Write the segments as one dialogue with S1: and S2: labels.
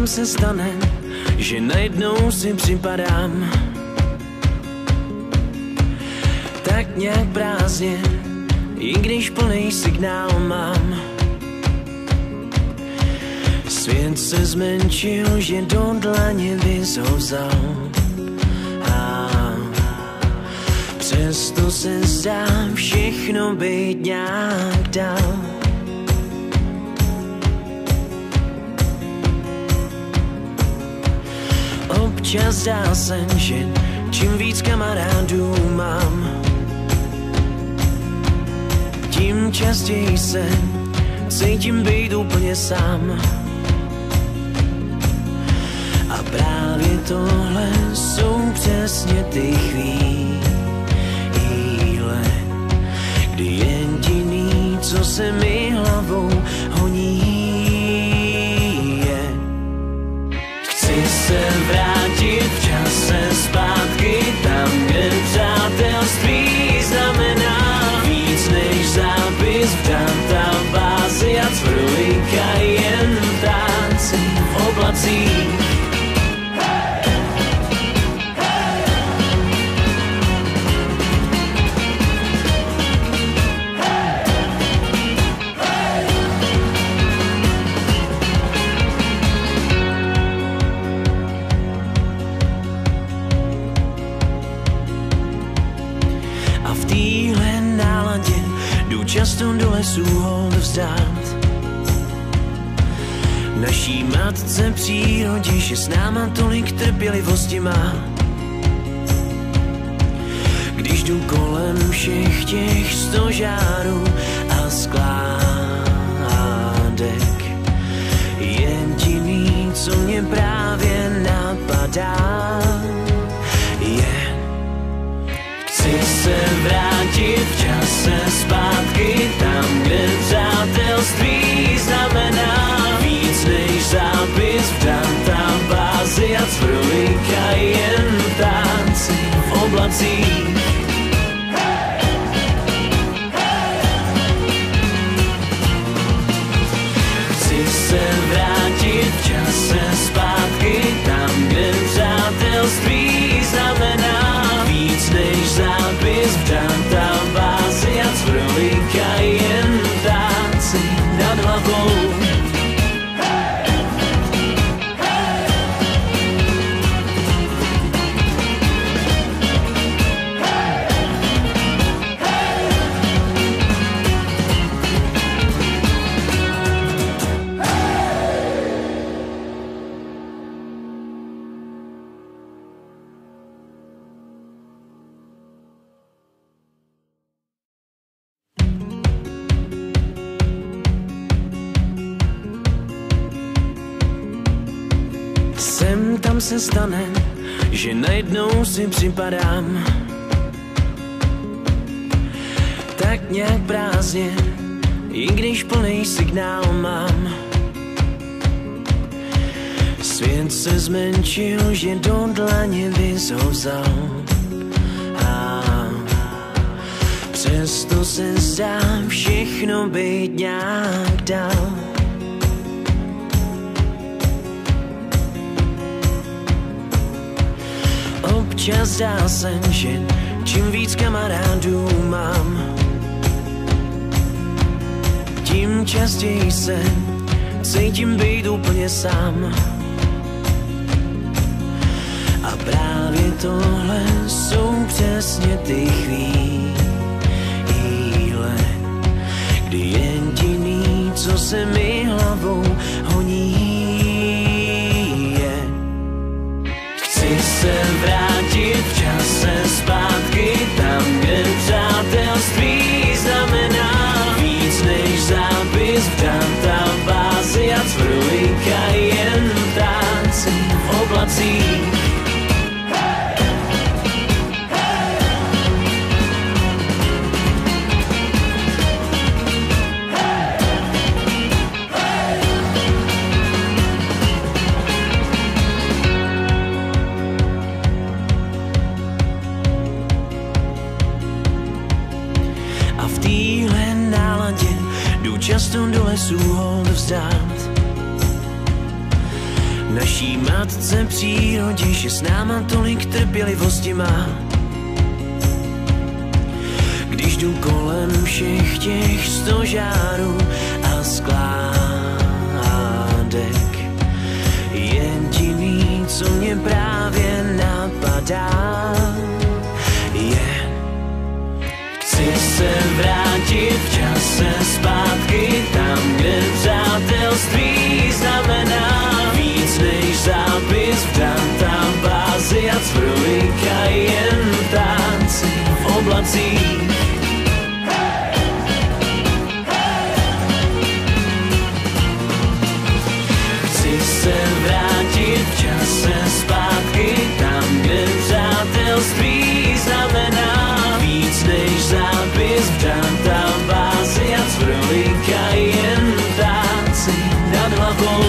S1: tam se stane, že najednou si připadám tak nějak prázdně, i když plný signál mám. Svět se zmenšil, že do dlaně bys ho vzal. A přesto se zdá všechno být nějak dál. Občas zdá se, že čím víc kamarádů mám, tím častěji se cítím být úplně sám. A právě tohle jsou přesně ty chvíle, kdy jediný, co se mi hlavou honí, je: chci se vrátit v čase zpátky tam, kde přátelství znamená víc než zápis v databázi a cvrlika jen ptáci v oblacích. Často do lesů hold vzdát naší matce přírodě, že s náma tolik trpělivosti má. Když jdu kolem všech těch stožárů a skládek, jediný, co mě právě napadá, je: chci se vrátit v čase zpátky tam, kde přátelství znamená víc než zápis v databázi a cvrlika jen ptáci v oblacích. Chci se vrátit v čase zpátky tam, kde přátelství znamená víc než zápis v databázi a cvrlika jen ptáci nad hlavou. Tam se stane, že najednou si připadám tak nějak prázdně, i když plný signál mám. Svět se zmenšil, že do dlaně bys ho vzal. A přesto se zdá všechno být nějak dál. Občas zdá se, že čím víc kamarádů mám, tím častěji se cítím být úplně sám. A právě tohle jsou přesně ty chvíle, kdy jediný, co se mi hlavou honí, je: chci se vrátit v čase zpátky tam, kde přátelství znamená víc než zápis v databázi a cvrlika jen ptáci v oblacích. Často do lesů hold vzdát Naší matce přírodě, že s náma tolik trpělivosti má. Když jdu kolem všech těch stožárů a skládek, jediný, co mě právě napadá, je: chci se vrátit v čase zpátky tam, kde přátelství znamená víc než zápis v databázi a cvrlika jen ptáci v oblacích. Chci se vrátit v čase zpátky tam, kde přátelství znamená víc než zápis v databázi a cvrlika jen ptáci nad hlavou.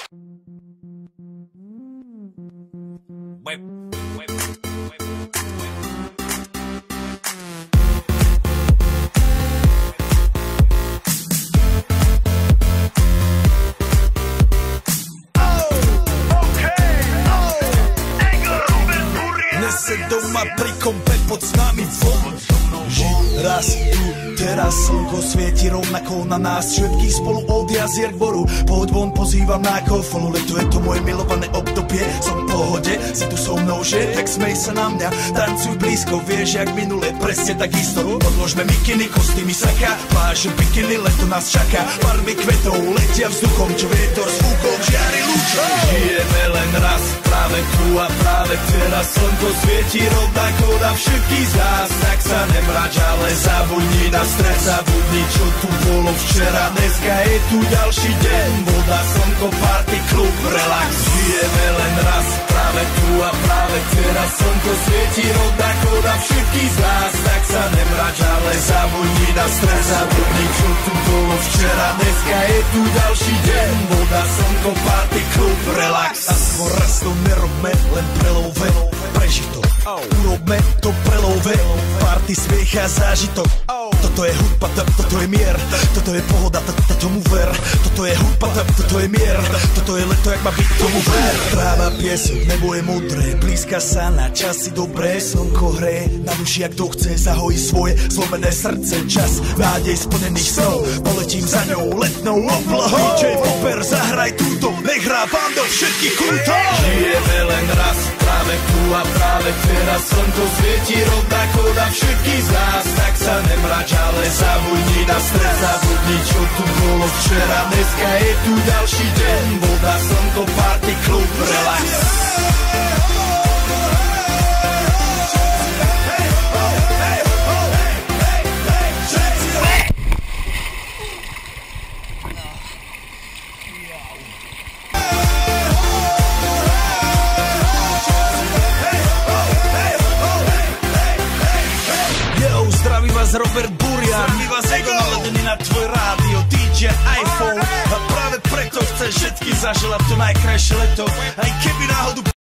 S2: Dnes se doma pri kompe pod s nami von. Raz tu, teraz slnko svieti rovnako na nás všetkých spolu od jazier k boru. Poď von, pozývam na kofolu, leto je to moje milované obdobie. Som v pohode, si tu so mnou, že? Tak smej sa na mňa, tancuj blízko, vieš jak minule, presne takisto. Odložme mikiny, kostýmy saka, pláže bikiny, leto nás čaká. Farby kvetov letia vzduchom, čo vietor s fúkom žiari lúčom. Žijeme len raz, práve tu a práve teraz slnko svieti rovnako na všetkých z nás. Tak sa nemrač, ale zabudni na stres, zabudni čo tu bolo včera. Dneska je tu ďalší deň, voda, slnko, party, klub, relax. Žijeme len raz, práve tu a práve teraz slnko svieti rovnako na všetkých z nás. Tak sa nemrač, ale zabudni na stres, zabudni čo tu bolo včera. Dneska je tu ďalší deň, voda, slnko, party, klub, relax. Aspoň raz to nerobme, len prelove, prežij to. Urobme to prelove, party, smiech a zážitok. Toto je hudba, toto je mier, toto je pohoda, tomu ver. Toto je hudba, toto je mier, toto je leto, jak má byť, tomu ver. Tráva, piesok, nebo je modré, blízka sa na časy dobré. Slnko hreje na duši, jak to chce, zahojí svoje zlomené srdce. Čas nádej splnených snov, poletím za ňou letnou oblohou. DJ Popper, zahraj túto, nech hrá vám do všetkých kútov. Žijeme len raz, práve tu a práve teraz slnko svieti rovnako na všetkých z nás. Tak sa nemrač, ale zabudni na stres, zabudni čo tu bolo včera. Dneska je tu ďalší deň, voda, slnko, party, klub, relax. Zdraví vás Robert Burian, my vás ego naladený na tvoj rádio, DJ iPhone. A práve preto chceš všetky zaželať to najkrajšie leto, aj keby náhodu